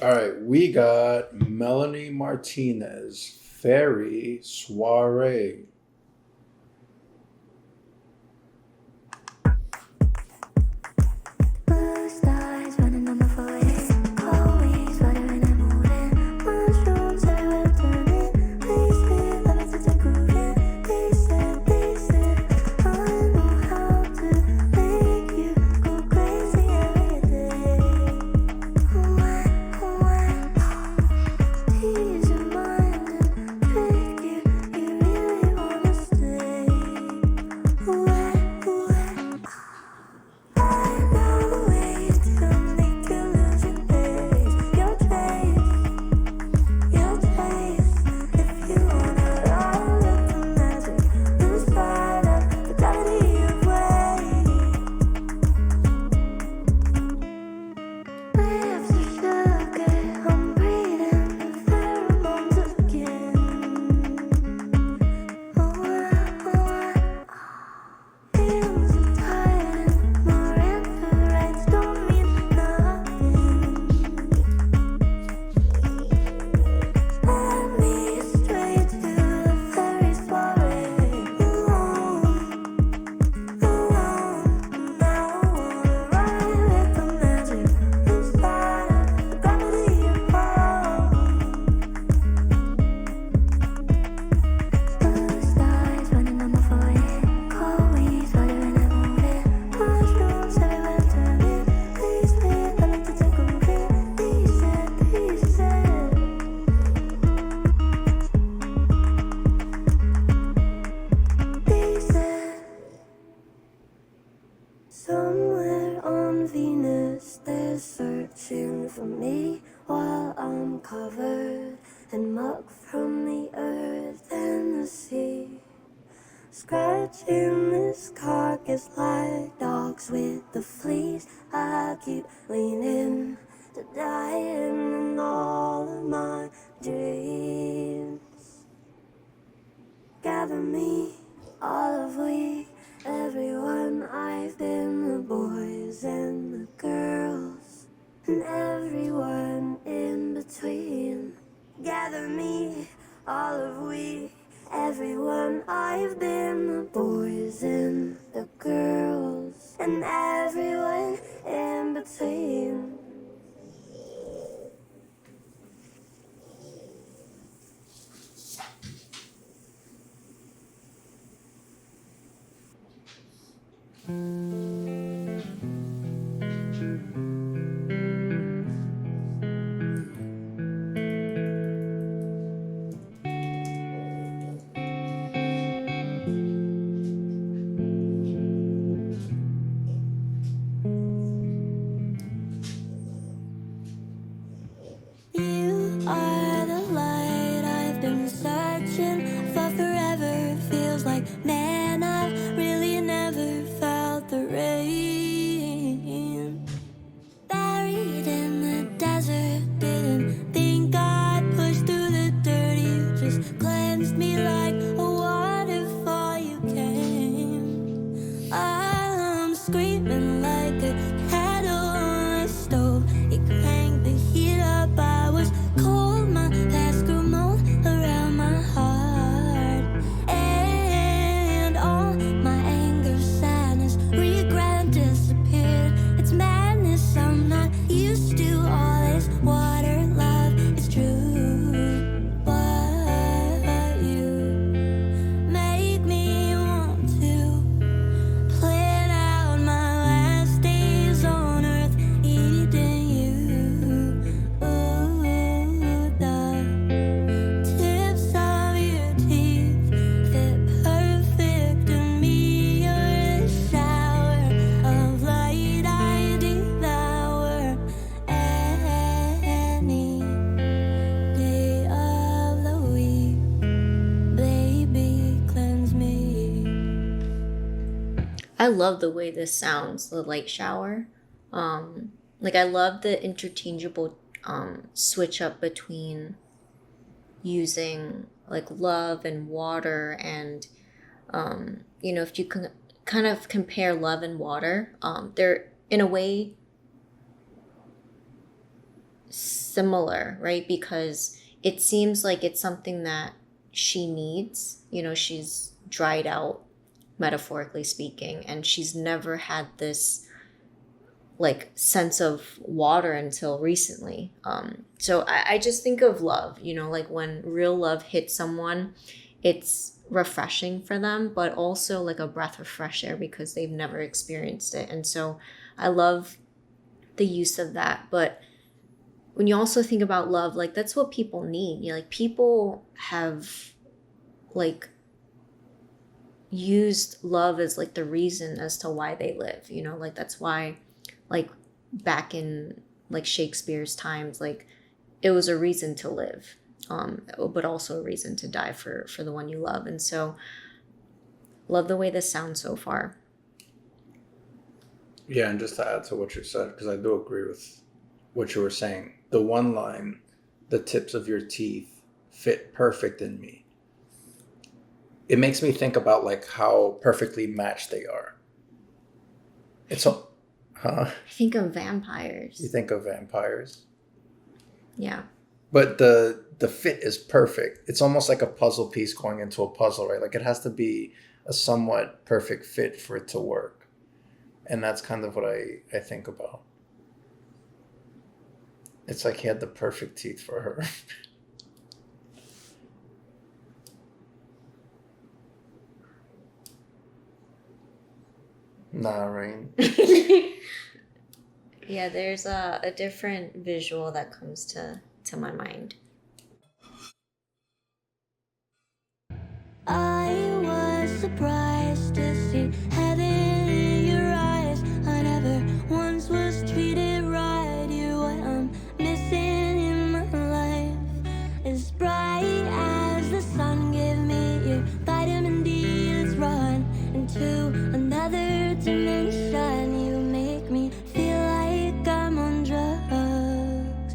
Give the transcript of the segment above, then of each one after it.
All right, we got Melanie Martinez, Faerie, Soirée. Blue skies running on the forehead. Always wondering and moving. Mushrooms everywhere turning. Please be loving since I'm grooving. They said, I know how to make you go crazy every day. Tease your mind and trick you. You really wanna stay. I know the ways to make you lose your face. Your trace. If you wanna ride with the magic, lose sight of the gravity of weight. Lips of sugar, I'm breathing the pheromones again. Feels so tired and more rights don't mean nothing. Led me straight to the fairy soirée. Alone. Now I wanna ride with the magic. Lose sight of the gravity of Blue skies running on my forehead. Cold winds fluttering and moving. Mushrooms everywhere turning. Please feel the need to take a grooving. They said. Somewhere on Venus, they're searching for me while I'm covered in muck from the earth and the sea. Scratching this carcass like dogs with the fleas. I keep leaning to dying in all of my dreams. Gather me, all of we, everyone. I've been the boys and the girls, and everyone in between. Gather me, all of we, everyone. I've been the boys and the girls, and everyone in between. You are the light I've been searching for forever. Feels like, man, I've really never felt the rain. Buried in the desert, didn't think I'd push through the dirt. You just cleansed me like a waterfall. You came. I'm screaming like a kettle on a stove. You cranked the heat up. I was cold. My past grew mold around my heart, and all my anger, sadness, regret disappeared. It's madness. I'm not used to all this water. Love is true, but you make me want to plan out my last days on earth, eating you. Ooh, the tips of your teeth fit perfect in me. You're a shower of light I devour any day of the week. Baby, cleanse me. I love the way this sounds, the light shower. Like I love the interchangeable switch up between using like love and water and if you can kind of compare love and water, they're in a way similar, right? Because it seems like it's something that she needs. You know, she's dried out, metaphorically speaking, and she's never had this like sense of water until recently. So I just think of love, you know, like when real love hits someone, it's refreshing for them, but also like a breath of fresh air because they've never experienced it. And so I love the use of that. But when you also think about love, like that's what people need. You know, like people have like used love as like the reason as to why they live, you know, like that's why like back in like Shakespeare's times, like it was a reason to live, but also a reason to die for the one you love. And so love the way this sounds so far. Yeah, and just to add to what you said, because I do agree with what you were saying, the one line, the tips of your teeth fit perfect in me. It makes me think about like how perfectly matched they are. It's so, huh? I think of vampires. You think of vampires, Yeah. but the fit is perfect. It's almost like a puzzle piece going into a puzzle, right? Like it has to be a somewhat perfect fit for it to work, and that's kind of what I think about. It's like he had the perfect teeth for her. Nah, Rain. Yeah, there's a different visual that comes to my mind. I was surprised to see heaven in your eyes. I never once was treated right. You're what I'm missing in my life. As bright as the sun, give me your vitamin D. Let's run into another dimension. You make me feel like I'm on drugs.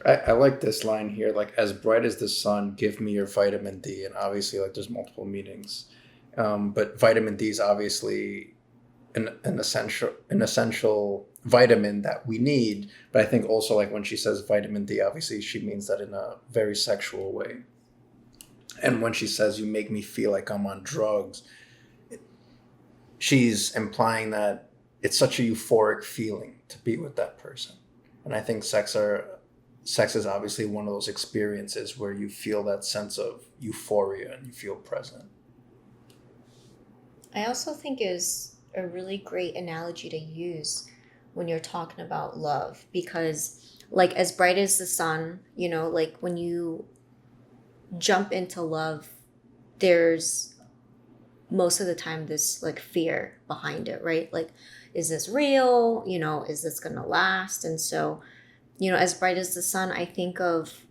I like this line here, like as bright as the sun, give me your vitamin D, and obviously like there's multiple meanings, but vitamin D is obviously an essential vitamin that we need. But I think also like when she says vitamin D, obviously she means that in a very sexual way. And when she says you make me feel like I'm on drugs, she's implying that it's such a euphoric feeling to be with that person. And I think sex is obviously one of those experiences where you feel that sense of euphoria and you feel present. I also think is a really great analogy to use when you're talking about love because like as bright as the sun, you know, like when you jump into love, there's most of the time this like fear behind it, right? Like, is this real? You know, is this gonna last? And so, you know, as bright as the sun, I think of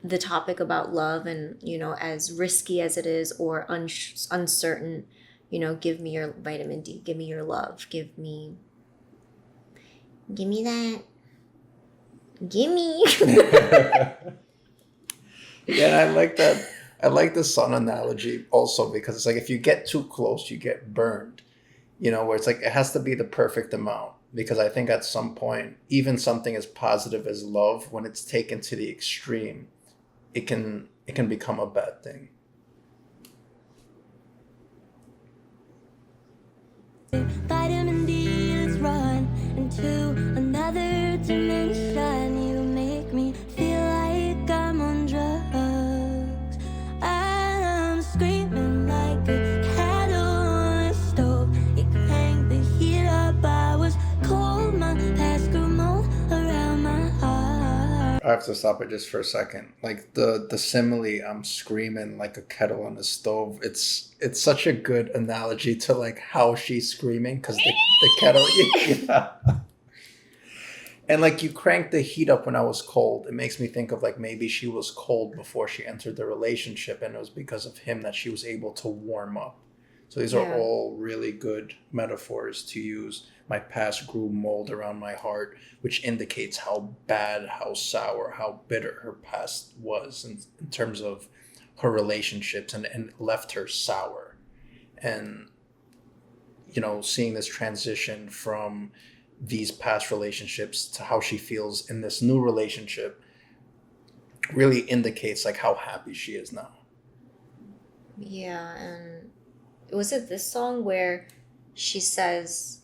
the topic about love and, you know, as risky as it is or uncertain, you know, give me your vitamin D, give me your love, give me that, give me. Yeah, I like that. I like the sun analogy also because it's like if you get too close, you get burned. You know, where it's like it has to be the perfect amount. Because I think at some point, even something as positive as love, when it's taken to the extreme, it can become a bad thing. Vitamin D, let's run into another dimension. You make me feel like I'm on drugs. I'm screaming like a kettle on a stove. You crank the heat up, I was cold. My past grew mold around my heart. I have to stop it just for a second. Like the simile, I'm screaming like a kettle on the stove. It's such a good analogy to like how she's screaming because the kettle. Yeah. And like you cranked the heat up when I was cold. It makes me think of like maybe she was cold before she entered the relationship, and it was because of him that she was able to warm up. So these are Yeah. all really good metaphors to use. My past grew mold around my heart, which indicates how bad, how sour, how bitter her past was in terms of her relationships, and left her sour. And, you know, seeing this transition from these past relationships to how she feels in this new relationship really indicates like how happy she is now. Yeah, and was it this song where she says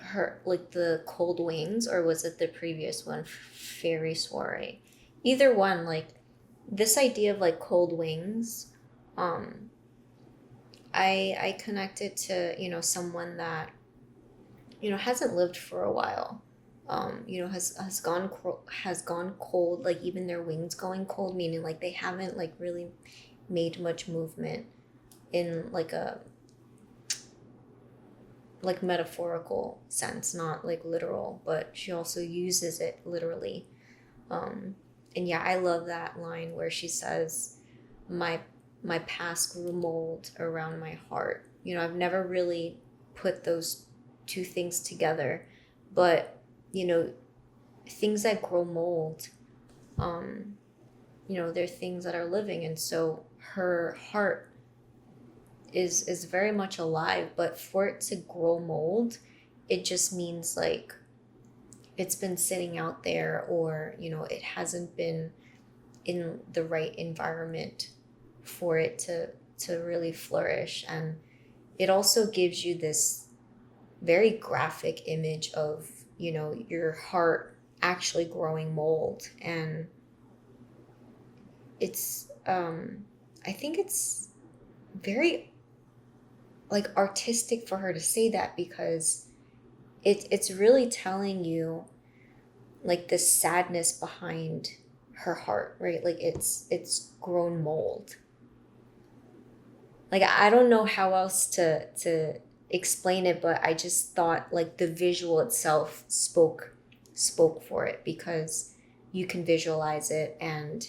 her like the cold wings, or was it the previous one, Fairy Soiree? Either one, like this idea of like cold wings, um I connected to, someone that, hasn't lived for a while. Has gone cold, like even their wings going cold, meaning like they haven't like really made much movement in like a like metaphorical sense, not like literal, but she also uses it literally. And yeah, I love that line where she says, my my past grew mold around my heart. I've never really put those two things together, but things that grow mold, they're things that are living, and so her heart is very much alive, but for it to grow mold, it just means like it's been sitting out there, or it hasn't been in the right environment for it to really flourish. And it also gives you this very graphic image of your heart actually growing mold. And it's I think it's very like artistic for her to say that, because it's really telling you like the sadness behind her heart, right? Like it's grown mold. Like I don't know how else to explain it, but I just thought like the visual itself spoke for it, because you can visualize it, and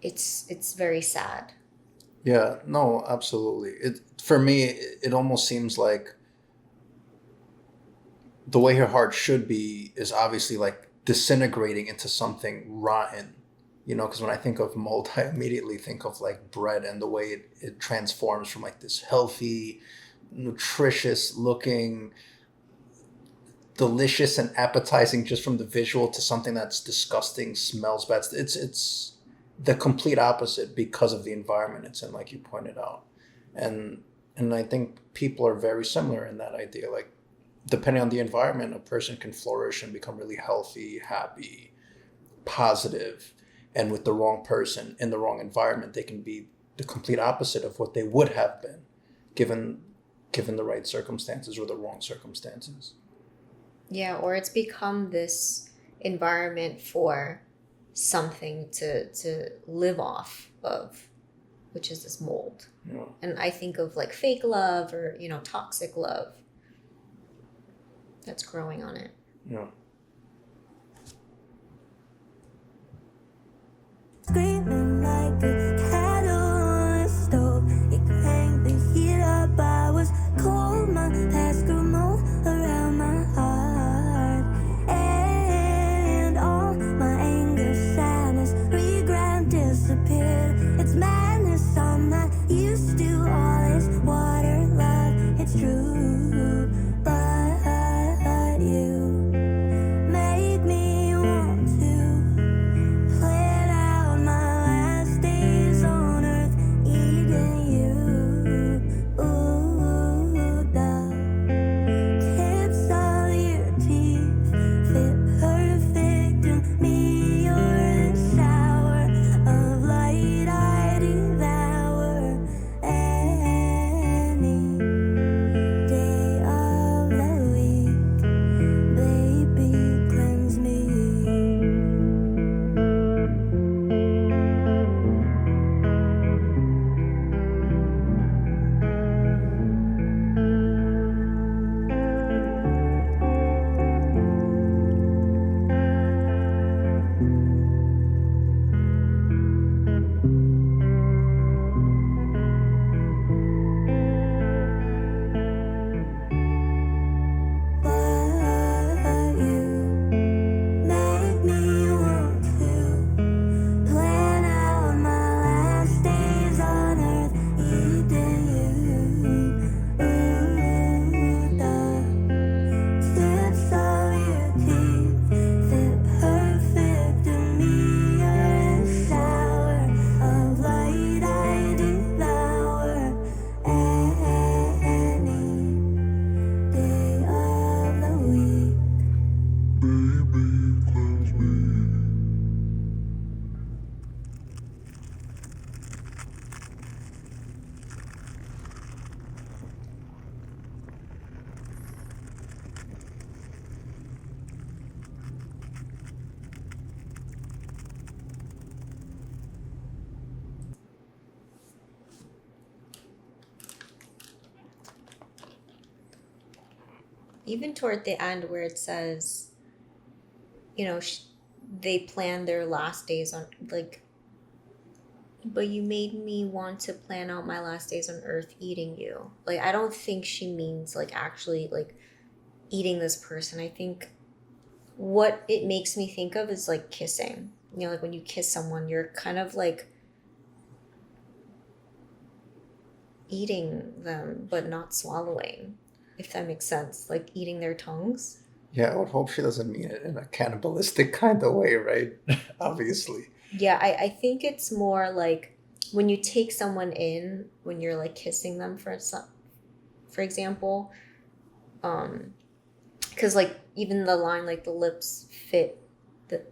it's very sad. Yeah, no, absolutely. It for me, it almost seems like the way her heart should be is obviously like disintegrating into something rotten. Because when I think of mold, I immediately think of like bread and the way it transforms from like this healthy, nutritious looking, delicious and appetizing just from the visual to something that's disgusting, smells bad. It's the complete opposite because of the environment it's in, like you pointed out. And I think people are very similar in that idea. Like depending on the environment, a person can flourish and become really healthy, happy, positive. And with the wrong person in the wrong environment, they can be the complete opposite of what they would have been given the right circumstances or the wrong circumstances. Yeah, or it's become this environment for something to live off of, which is this mold. Yeah. And I think of like fake love, or toxic love that's growing on it. Yeah. Screaming like a kettle on a stove. It cranked the heat up. I was cold. My past grew mold around my heart. And all my anger, sadness, regret disappeared. It's madness. I'm not used to all this water love. It's true. But you even toward the end where it says, you know, they plan their last days on, like, but you made me want to plan out my last days on earth eating you. Like, I don't think she means, like, actually, like, eating this person. I think what it makes me think of is, like, kissing. You know, like, when you kiss someone, you're kind of, like, eating them, but not swallowing, if that makes sense. Like, eating their tongues. Yeah, I would hope she doesn't mean it in a cannibalistic kind of way, right? Obviously. Yeah, I think it's more like when you take someone in, when you're like kissing them for example, because like even the line like the lips fit, the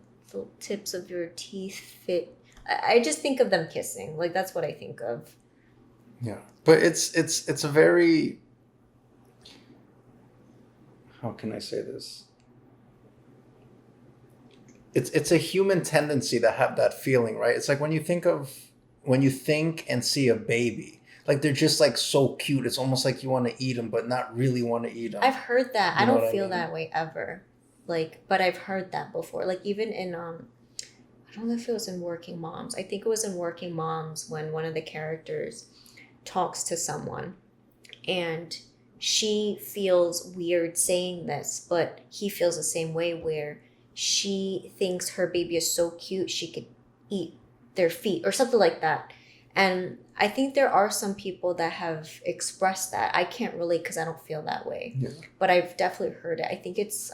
tips of your teeth fit. I just think of them kissing. Like that's what I think of. Yeah, but it's a very, how can I say this? It's a human tendency to have that feeling, right? It's like when you think and see a baby, like they're just like so cute. It's almost like you want to eat them, but not really want to eat them. I've heard that. You I know don't what I feel mean? that way ever. Like, but I've heard that before. Like even in I don't know if it was in Working Moms. I think it was in Working Moms when one of the characters talks to someone and she feels weird saying this, but he feels the same way where she thinks her baby is so cute she could eat their feet or something like that. And I think there are some people that have expressed that. I can't relate because I don't feel that way. Yeah. But I've definitely heard it. I think it's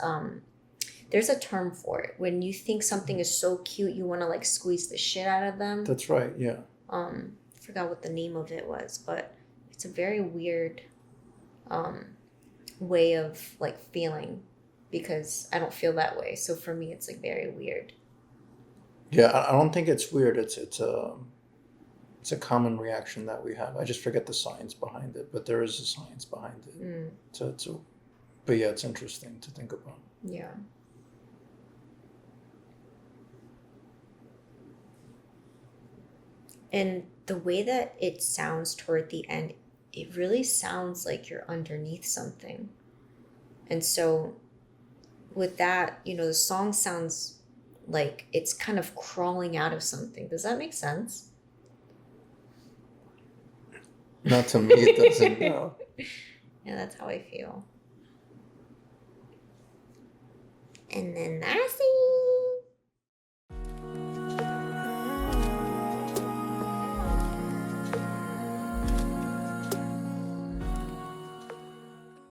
there's a term for it. When you think something is so cute you want to like squeeze the shit out of them. That's right. Yeah. I forgot what the name of it was, but it's a very weird way of like feeling because I don't feel that way. So for me, it's like very weird. Yeah, I don't think it's weird. It's a common reaction that we have. I just forget the science behind it, but there is a science behind it. But yeah, it's interesting to think about. Yeah. And the way that it sounds toward the end, it really sounds like you're underneath something. And so with that, you know, the song sounds like it's kind of crawling out of something. Does that make sense? Not to me, it doesn't. No. Yeah, that's how I feel. And then lastly,